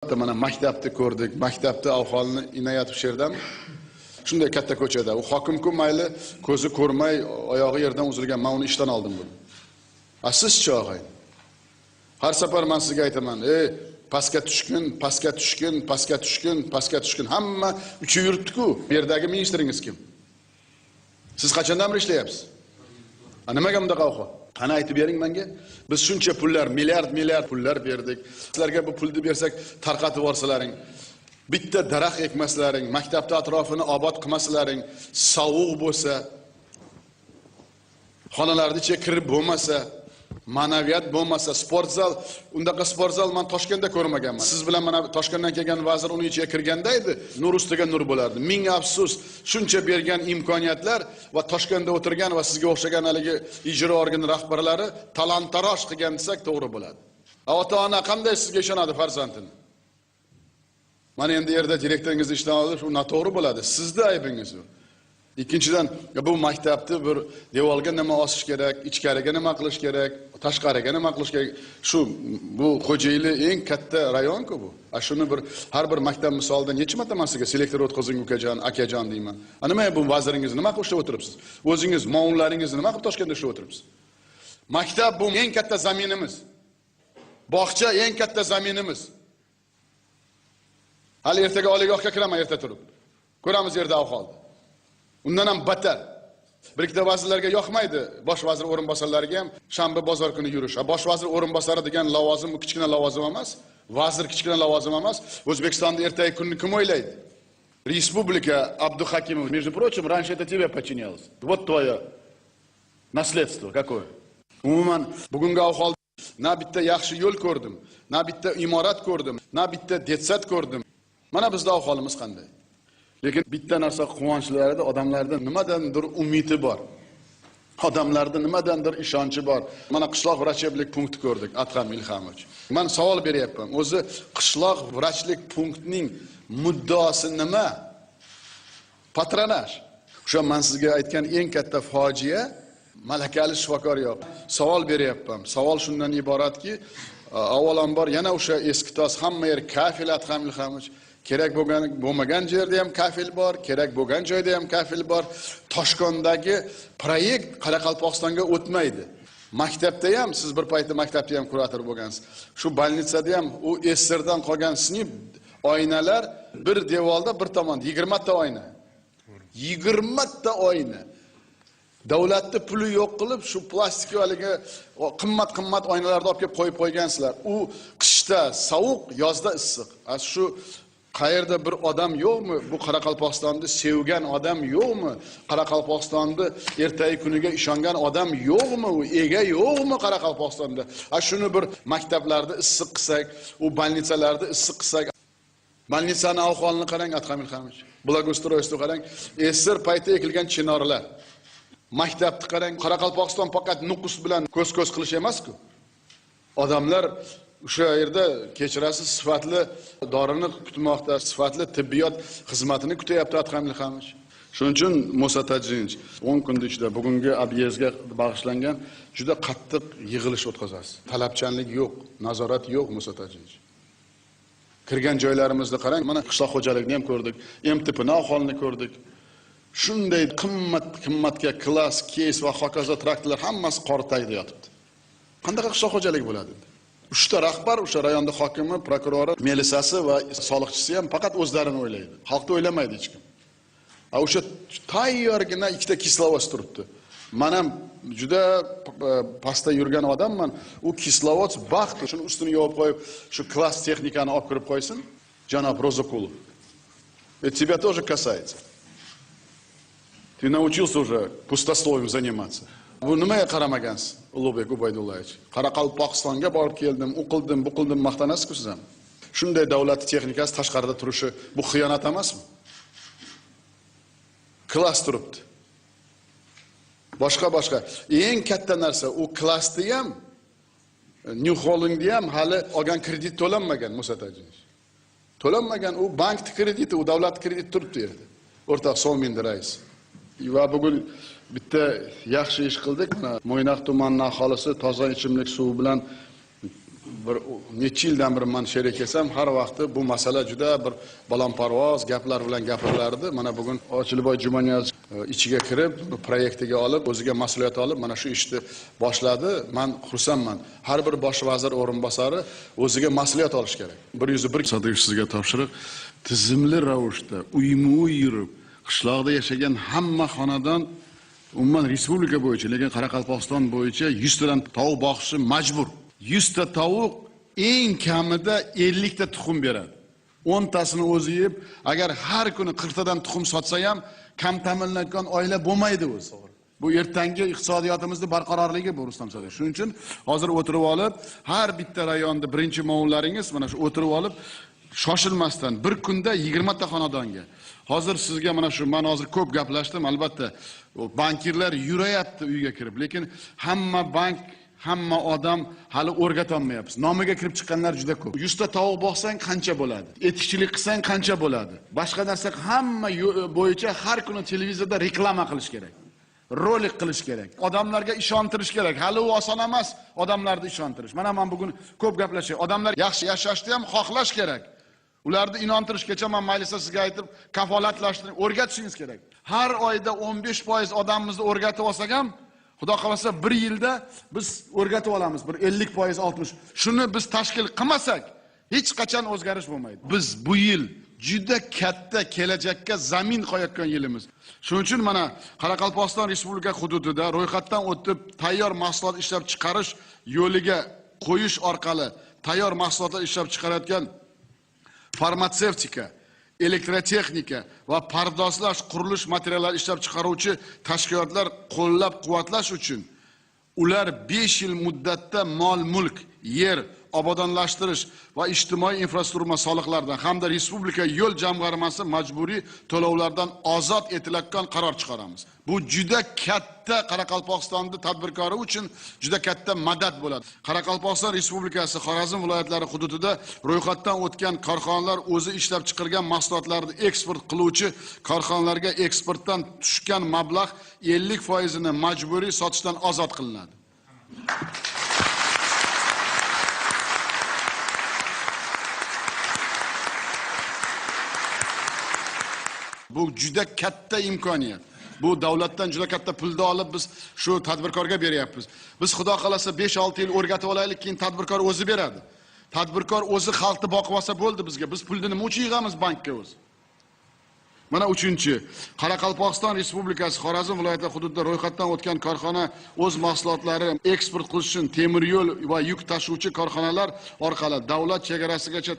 Mana maktabni ko'rdik, maktabda aholini inoyatov sherdan shunday katta ko'chada u hokim-ku mayli ko'zi ko'rmay oyog'i yerdan uzilgan, men uni ishdan oldim buni. Siz-chi og'ay? Har safar men sizga aytaman, pastga tushgin, pastga tushgin, pastga tushgin, pastga tushgin. Hamma uchib yuribdi-ku. Bu yerdagi ministringiz kim? Siz qachondan beri ishlayapsiz? Nimaga bunday ahvol? Qani aytib bering menga. Biz shuncha pullar, milliard pullar berdik. Sizlarga bu pulni bersak, tarqatib yuborsalaring, bitta daraxt ekmaslaring, maktabda atrofini obod qilmaslaring, sovuq bo'lsa, xonalarda ichiga kirib bo'lmasa, ma'naviyat bo'lmasa, sport zal, undaqa sport zal men Toshkentda ko'rmaganman. Siz bilan mana Toshkentdan kelgan vazir uni ichiga kirganda edi, nur ustiga nur bo'lardi. Ming afsus, shuncha bergan imkoniyatlar va Toshkentda o'tirgan va sizga o'xshagan haligi ijro organi rahbarlari talon-taroj qilgan desak to'g'ri bo'ladi. Ota-ona qanday sizga ishonadi farzandini? Mana endi yerda direktoringizni ishdan olish u noto'g'ri bo'ladi. Sizning aybingiz bu. Ikkinchidan, bu maktabni bir devorga nima osish kerak, ichkariga nima qilish kerak, tashqariga nima qilish kerak. Bu Xo'jayli eng katta rayon-ku bu. Shuni bir har bir maktab misolida necha marta men sizga selektor o'tkazing ukajon, akajon deyman. Nima bu vaziringiz nima qilib ishlab o'tiribsiz? O'zingiz mo'unlaringizni nima qilib Toshkentda ishlab o'tiribsiz? Maktab bu eng katta zaminimiz. Bog'cha eng katta zaminimiz. Hali ertaga oliygohga kiraman erta turib. Ko'ramiz yerda ahvolni. Undan ham battar. Bir ikkita vazirlarga yoqmaydi, bosh vazir o'rinbosarlariga ham shanba bozor kuni yurish. Bosh vazir o'rinbosari degan lavozim kichkina lavozim emas, vazir kichkina lavozim emas. O'zbekistonda ertaga kunni kim o'ylaydi? Respublika Abduhakimov, между прочим, раньше это тебе подчинялось. Вот твое наследство какое. Umuman bugungi ahvol na bitta yaxshi yo'l ko'rdim, na bitta imorat ko'rdim, na bitta detsat ko'rdim. Mana bizda ahvolimiz qanday? Lekin bitta narsa quvonchlarida odamlarda nimadandir umidi bor. Odamlarda nimadandir ishonchi bor. Mana qishloq vrachlik punkti ko'rdik, Adham Ilhamovich. Men savol beryapman. O'zi qishloq vrachlik punktining muddaosi nima? Patronaj. O'sha men sizga aytgan eng katta fojia malakali shifokor yo'q. Savol beryapman. Savol shundan iboratki, avvalambor yana o'sha eski tos hamma yer kafil Adham Ilhamovich. Kerak bo'lmagan joyda ham kafil bor, kerak bo'lgan joyda ham kafil bor. Toshkentdagi proyekt Qoraqalpog'istonga o'tmaydi. Maktabda ham siz bir paytda maktabda ham kurator bo'lgansiz. Shu bolnitsada ham u SSRdan qolgan sinib oynalar bir devorda bir tomonda 20 ta oyna. 20 ta oyna. Davlatni puli yo'q qilib shu plastik haligi qimmat oynalarni olib kelib qo'yib qo'ygansizlar. U qishda sovuq, yozda issiq. Shu qayerda bir odam yo'qmi? Bu Qoraqalpog'istonda sevgan odam yo'qmi? Qoraqalpog'istonda ertaga kuniga ishongan odam yo'qmi? U ega yo'qmi Qoraqalpog'istonda? Shuni bir maktablarda issiq qilsak, u bolnitsalarda issiq qilsak. Bolnitsani ahvolini qarang, Adham Ilhamovich. Благоустройство qarang. SSR payti ekilgan chinorlar. Maktabni qarang, Qoraqalpog'iston faqat nuqus bilan ko'z-ko'z qilish emas-ku. Odamlar o'sha yerda kechirasiz sifatli dorini kutmoqda, sifatli tibbiyot xizmatini kutyapti Adham Ilhamovich. Shuning uchun Musa Tajinch 10 kun ichida bugungi obyezdga bag'ishlangan juda qattiq yig'ilish o'tkazasiz. Talabchanlik yo'q, nazorat yo'q Musa Tajinch. Kirgan joylarimizda qarang, mana qishloq xo'jaligini ham ko'rdik, MTPni ahvolini ko'rdik. Shunday qimmatga klass, keys va hokazo traktorlar hammasi qor tagida yotibdi. Qanday qishloq xo'jaligi bo'ladi? 3 ta rahbar, o'sha rayonda hokimi, prokurori, melisasi va soliqchisi ham faqat o'zlarini o'ylaydi. Xalqni o'ylamaydi hech kim. O'sha tayyorgina ikkita kislovoz turibdi. Men ham juda pastda yurgan odamman. U kislovoz baxt, shuni ustini yopib qo'yib, shu klass texnikani olib kirib qo'ysin. Janob Rozakulov. Тебя тоже касается. Ты научился уже пустословием заниматься. Bu nimaga qaramagansiz, Ulug'bek Ubaydullayevich? Qoraqalpog'istonga borib keldim, o'qildim, bu qildim maqtanasiz-ku siz ham. Shunday davlat texnikasi tashqarida turishi bu xiyonat emasmi? Klass turibdi. Boshqa eng katta narsa u klassni ham, New Hollandni ham hali olgan kredit to'lanmagan Musa Tajinch. To'lanmagan u bankning krediti, u davlat krediti turibdi yerda. O'rtoq Solmindir rais. Va bugun bitta yaxshi ish qildik. Mo'ynoq tumanining aholisi toza ichimlik suvi bilan bir necha yildan beri men sherik etsam, har vaqti bu masala juda bir balandparvoz gaplar bilan gapirilardi. Mana bugun Ochilboy Jumaniyaz ichiga kirib, proyektiga olib, o'ziga mas'uliyat olib, mana shu ishni boshladi. Men xursandman. Har bir bosh vazir o'rinbosari o'ziga mas'uliyat olish kerak. 101 Sodiq sizga topshiriq, tizimli ravishda uyma-uy yurib, qishloqda yashagan hamma xonadon umuman respublika bo'yicha, lekin Qoraqalpog'iston bo'yicha 100 tadan tovuq boqishi majbur. 100 ta tovuq eng kamida 50 ta tuxum beradi. 10 tasini o'zi yeb, agar har kuni 40 tadan tuxum sotsa ham kam ta'minlangan oila bo'lmaydi o'zi. Bu ertangi iqtisodiyotimizni barqarorligi bu Rustam Sodiq. Shuning uchun hozir o'tirib olib, har bitta rayonda birinchi ma'murlaringiz mana shu o'tirib olib, shoshilmasdan bir kunda 20 ta xonadonga. Hozir sizga mana shu men hozir ko'p gaplashdim, albatta bankirlar yurayapti uyga kirib, lekin hamma odam hali o'rgatolmayapmiz. Nomiga kirib chiqqanlar juda ko'p. 100 ta tovuq boqsang qancha bo'ladi? Etikchilik qilsang qancha bo'ladi? Boshqa narsa hamma bo'yicha har kuni televizorda reklama qilish kerak. Rolik qilish kerak. Odamlarga ishontirish kerak. Hali u oson emas odamlarni ishontirish. Mana men bugun ko'p gaplashay. Odamlar yaxshi yashashni ham xohlash kerak. Ularni inontirish, kecha men maylisda sizga aytib, kafolatlashtirib o'rgatishingiz kerak. Har oyda 15% odamimizni o'rgatib olsak ham, Xudo xolasa 1 yilda biz o'rgatib olamiz, bir 50%, 60%. Shuni biz tashkil qilmasak, hech qachon o'zgarish bo'lmaydi. Biz bu yil juda katta kelajakka zamin qo'yayotgan yilimiz. Shuning uchun mana Qoraqalpog'iston Respublika hududida ro'yxatdan o'tib tayyor mahsulot ishlab chiqarish yo'liga qo'yish orqali tayyor mahsulotlar ishlab chiqarayotgan farmatsevtika, elektrotexnika va pardozlash, qurilish materiallari ishlab chiqaruvchi tashkilotlar qo'llab-quvvatlash uchun ular 5 yil muddatda mol-mulk, yer obodonlashtirish va ijtimoiy infratuzilma soliqlaridan hamda respublika yo'l jamg'armasi majburiy to'lovlardan ozod etiladigan qaror chiqaramiz. Bu juda katta Qoraqalpog'istonning tadbirkori uchun juda katta madad bo'ladi. Qoraqalpog'iston Respublikasi Xorazm viloyatlari hududida ro'yxatdan o'tgan korxonalar o'zi ishlab chiqargan mahsulotlarni eksport qiluvchi korxonalarga eksportdan tushgan mablag' 50% ni majburiy sotishdan ozod qilinadi. Bu juda katta imkoniyat. Bu davlatdan juda katta pulni olib biz shu tadbirkorga beryapmiz. Biz xudo xolasa 5-6 yil o'rgatib olaylik, keyin tadbirkor o'zi beradi. Tadbirkor o'zi xalqni boqib olsa bo'ldi bizga. Biz pulni nima uchun yig'amiz bankka o'zi? Mana 3-chi, Qoraqalpog'iston Respublikasi Xorazm viloyati hududida ro'yxatdan o'tgan korxona o'z mahsulotlari eksport qilish uchun temir yo'l va yuk tashuvchi korxonalar orqali davlat chegarasigacha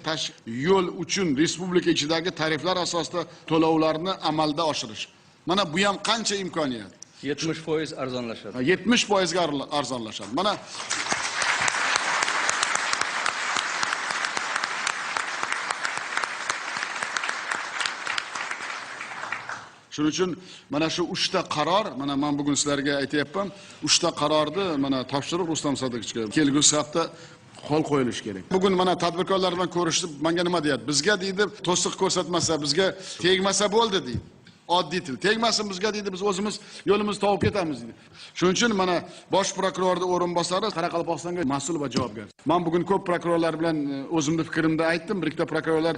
yo'l uchun respublika ichidagi tariflar asosida to'lovlarni amalda oshirish. Mana bu ham qancha imkoniyat. 70% arzonlashadi. 70% ga arzonlashadi. Mana shuning uchun mana shu 3 ta qaror, mana men bugun sizlarga aytayapman, 3 ta qarorni mana topshiriq Rustam Sodiqovga kelgusi hafta qo'l qo'yilishi kerak. Bugun mana tadbirkorlar bilan ko'rishib, menga nima deyapti? Bizga deydi, to'siq ko'rsatmasa, bizga tegmasa bo'ldi deydi. Oddiy til. Tegmasin bizga deydi, biz o'zimiz yo'limizni topib ketamiz deydi. Shuning uchun mana bosh prokurorning o'rinbosari Qoraqalpog'istonga mas'ul va javobgar. Men bugun ko'p prokurorlar bilan o'zimning fikrimni aytdim. Bir ikkita prokurorlar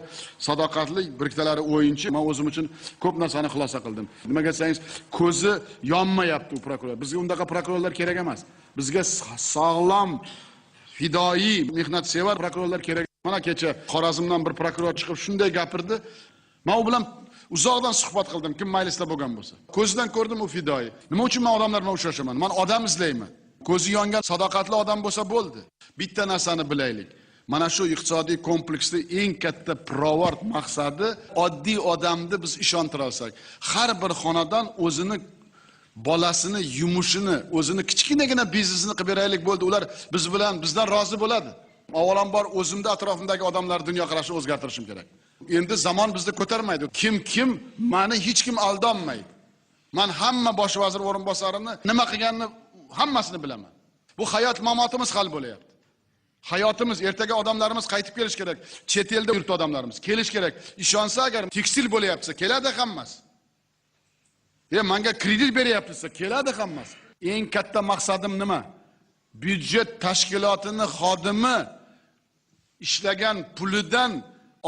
sadoqatli, bir ikkitalari o'yinchi. Men o'zim uchun ko'p narsani xulosa qildim. Nimaga desangiz, ko'zi yonmayapti u prokuror. Bizga undaqa prokurorlar kerak emas. Bizga sog'lom, fidoi, mehnatsevar prokurorlar kerak. Mana kecha Xorazmdan bir prokuror chiqib shunday gapirdi. Men u bilan uzoqdan suhbat qildim, kim maylisda bo'lgan bo'lsa. Ko'zidan ko'rdim u fidoi. Nima uchun men odamlar bilan uchrashaman? Men odam izlayman. Ko'zi yongan sadoqatli odam bo'lsa bo'ldi. Bitta narsani bilaylik. Mana shu iqtisodiy kompleksning eng katta pirovard maqsadi oddiy odamni biz ishontira olsak. Har bir xonadon o'zini bolasini, yumushini, o'zini kichkinagina biznesini qilib beraylik bo'ldi. Ular biz bilan bizdan rozi bo'ladi. Avvalambor o'zimda atrofimdagi odamlar dunyoqarashini o'zgartirishim kerak. Endi zamon bizni ko'tarmaydi. Kim meni hech kim aldonmaydi. Men hamma bosh vazir o'rinbosarini nima qilganini hammasini bilaman. Bu hayot mamotimiz hal bo'layapti. Hayotimiz, ertaga odamlarimiz qaytib kelish kerak. Chet elda yurt odamlarimiz kelish kerak. Ishonsa agar tekstil bo'layapsa, keladi hammasi. Menga kredit beryapsiz, keladi hammasi. Eng katta maqsadim nima? Byudjet tashkilotining xodimi ishlagan pulidan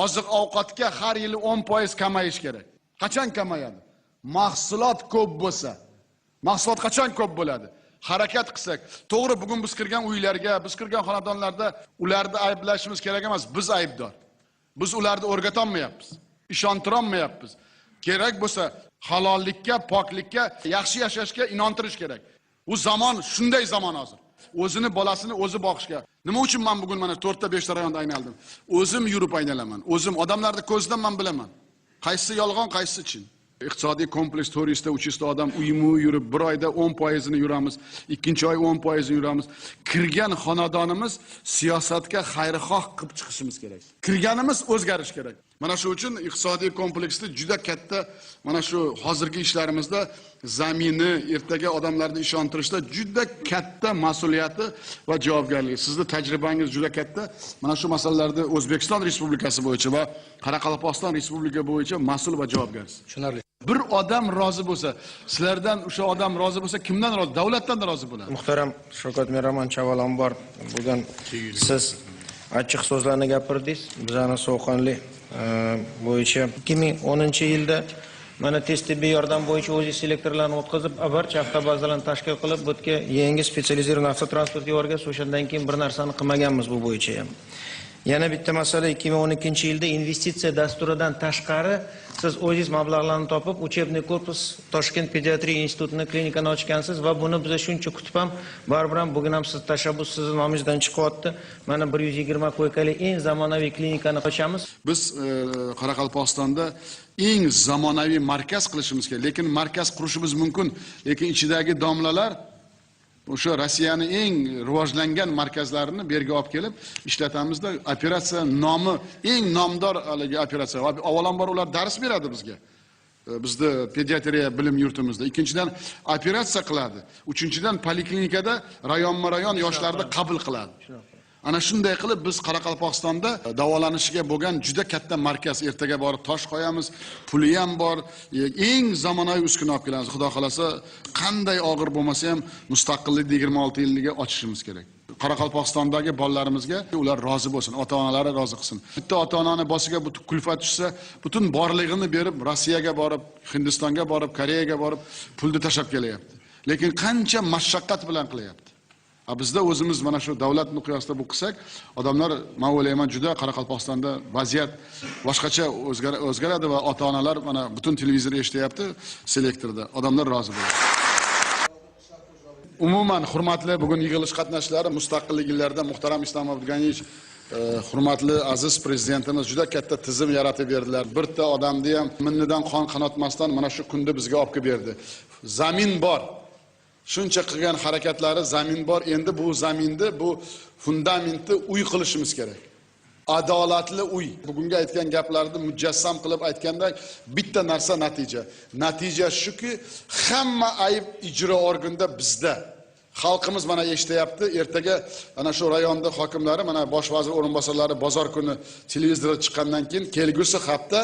oziq-ovqatga har yili 10% kamayish kerak. Qachon kamayadi? Mahsulot ko'p bo'lsa. Mahsulot qachon ko'p bo'ladi? Harakat qilsak. To'g'ri, bugun biz kirgan uylarga, biz kirgan xonadonlarda ularni ayblashimiz kerak emas, biz aybdor. Biz ularni o'rgata olmayapmiz, ishontira olmayapmiz. Kerak bo'lsa halollikka, poklikka, yaxshi yashashga inontirish kerak. Bu zamon shunday zamon hozir. O'zini bolasini o'zi boqishga. Nima uchun men bugun mana 4 ta 5 ta rayonda aynaldim? O'zim yurib aynalaman. O'zim odamlarni ko'zidan men bilaman. Qaysi yolg'on, qaysi chin. Iqtisodiy kompleks turistda 300 ta odam uymu yurib, bir oyda 10% ni yuramiz, ikkinchi oy 10% ni yuramiz. Kirgan xonadonimiz siyosatga xayrixoh qilib chiqishimiz kerak. Kirganimiz o'zgarish kerak. Mana shu uchun iqtisodiy kompleksda juda katta mana shu hozirgi ishlarimizda zamini ertaga odamlarni ishontirishda juda katta mas'uliyati va javobgarligi. Sizning tajribangiz juda katta. Mana shu masalalarda O'zbekiston Respublikasi bo'yicha va Qoraqalpog'iston Respublika bo'yicha mas'ul va javobgarsiz. Tushunarli. Bir odam rozi bo'lsa, sizlardan o'sha odam rozi bo'lsa, kimdan rozi? Davlatdan da rozi bo'ladi. Muhtaram Shavkat Miromon Chavalonbor, bugun siz achchiq so'zlarni gapirdingiz. Bizning so'qonli bo'yicha 2010-yilda mana tez tibbiy yordam bo'yicha o'z selektorlarni o'tkazib, barcha avtobazalarni tashkil qilib, bu yerga yangi spetsializiran avtotransport yuborganmiz. O'shandan keyin bir narsani qilmaganmiz bu bo'yicha ham. Yana bitta masala 2012-yilda investitsiya dasturidan tashqari siz o'zingiz mablag'larni topib, Uchebniy korpus Toshkent pediatriya institutini klinikani ochgansiz va buni biz shuncha kutib ham baribir ham bugun ham siz tashabbus sizning nomingizdan chiqyapti. Mana 120 ko'ykali eng zamonaviy klinikani ochamiz. Biz Qoraqalpog'istonda eng zamonaviy markaz qilishimiz kerak, lekin markaz qurishimiz mumkin, lekin ichidagi domlalar o'sha Rossiyaning eng rivojlangan markazlarini bu yerga olib kelib ishlatamizda. Operatsiya nomi eng nomdor haligi operatsiya. Avvalambor ular dars beradi bizga. Bizda pediatriya bilim yurtimizda. Ikkinchidan operatsiya qiladi. Uchinchidan poliklinikada rayonma-rayon yoshlarni qabul qiladi. Ana shunday qilib biz Qoraqalpog'istonda davolanishiga bo'lgan juda katta markaz, ertaga borib tosh qo'yamiz, puli ham bor, eng zamonaviy uskuna olib kelamiz. Xudo xolasa, qanday og'ir bo'lmasa ham mustaqillik 26 yilligiga ochishimiz kerak. Qoraqalpog'istondagi bolalarimizga ular rozi bo'lsin, ota-onalari rozi qilsin. Bitta ota-onani boshiga bu kulfat tushsa, butun borlig'ini berib, Rossiyaga borib, Hindistonga borib, Koreyaga borib, pulni tashab kelyapti. Lekin qancha mashaqqat bilan qilyapti. Bizda o'zimiz mana shu davlat miqyosida bu qilsak, odamlar men o'ylayman juda Qoraqalpog'istonda vaziyat boshqacha o'zgaradi va ota-onalar mana butun televizor eshityapti, selektorda odamlar rozi bo'ladi. Umuman hurmatli bugun yig'ilish qatnashchilari, mustaqillik yillarida muhtaram Islom Abdug'aniyevich, hurmatli aziz prezidentimiz juda katta tizim yaratib berdilar. Bitta odamni ham minnidan qon qanotmasdan mana shu kunda bizga olib kelib berdi. Zamin bor. Shuncha qilgan harakatlari zamin bor. Endi bu zaminni, bu fundamentni uy qilishimiz kerak. Adolatli uy. Bugungi aytgan gaplarni mujassam qilib aytganda bitta narsa natija. Natija shuki, hamma ayb ijro organida bizda. Xalqimiz mana eshityapti. Ertaga ana shu rayonda hokimlari, mana bosh vazir o'rinbosarlari bozor kuni televizorda chiqqandan keyin kelgusi hafta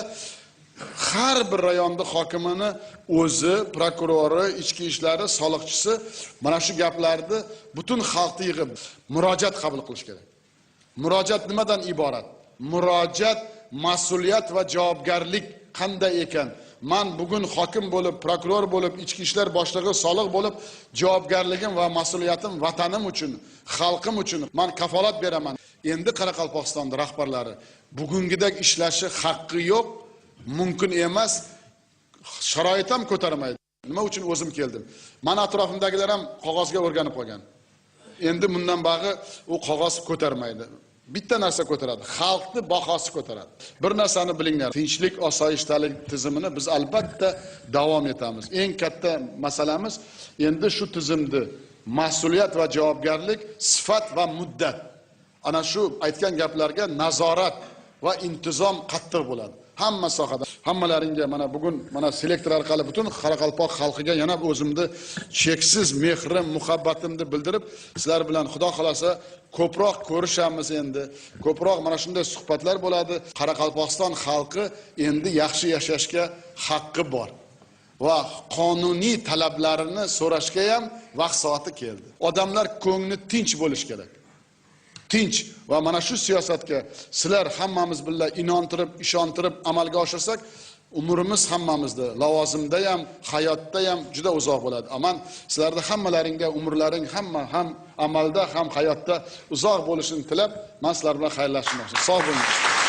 har bir rayonda hokimini o'zi, prokurori, ichki ishlari, soliqchisi mana shu gaplarni butun xalqni yig'ib murojaat qabul qilish kerak. Murojaat nimadan iborat? Murojaat mas'uliyat va javobgarlik qanday ekan? Men bugun hokim bo'lib, prokuror bo'lib, ichki ishlar boshlig'i, soliq bo'lib, javobgarligim va mas'uliyatim vatanim uchun, xalqim uchun men kafolat beraman. Endi Qoraqalpog'iston rahbarlari bugungidek ishlashi haqqi yo'q. Mumkin emas, sharoit ham ko'tarmaydi. Nima uchun o'zim keldim? Men atrofimdagilar ham qog'ozga o'rganib qolgan. Endi bundan bag'i u qog'oz ko'tarmaydi. Bitta narsa ko'taradi, xalqni bahosi ko'taradi. Bir narsani bilinglar, tinchlik, osoyishtalik tizimini biz albatta davom etamiz. Eng katta masalamiz endi shu tizimni mas'uliyat va javobgarlik, sifat va muddat. Ana shu aytgan gaplarga nazorat va intizom qattiq bo'ladi. Hamma sohada, hammalaringga mana bugun mana selektor orqali butun Qoraqalpoq xalqiga yana o'zimni cheksiz mehrim, muhabbatimni bildirib, sizlar bilan Xudo xolasa ko'proq ko'rishamiz endi. Ko'proq mana shunday suhbatlar bo'ladi. Qoraqalpog'iston xalqi endi yaxshi yashashga haqqi bor va qonuniy talablarini so'rashga ham vaqt soati keldi. Odamlar ko'ngli tinch bo'lish kerak. tinch va mana shu siyosatga sizlar hammamiz birga inontirib, ishontirib amalga oshirsak, umrimiz hammamizda, lavozimda ham, hayotda ham juda uzoq bo'ladi. Aman sizlarda hammalaringga umrlaring ham amalda, ham hayotda uzoq bo'lishini tilab, men sizlar bilan xayrlashmoqchiman. Sog' bo'ling.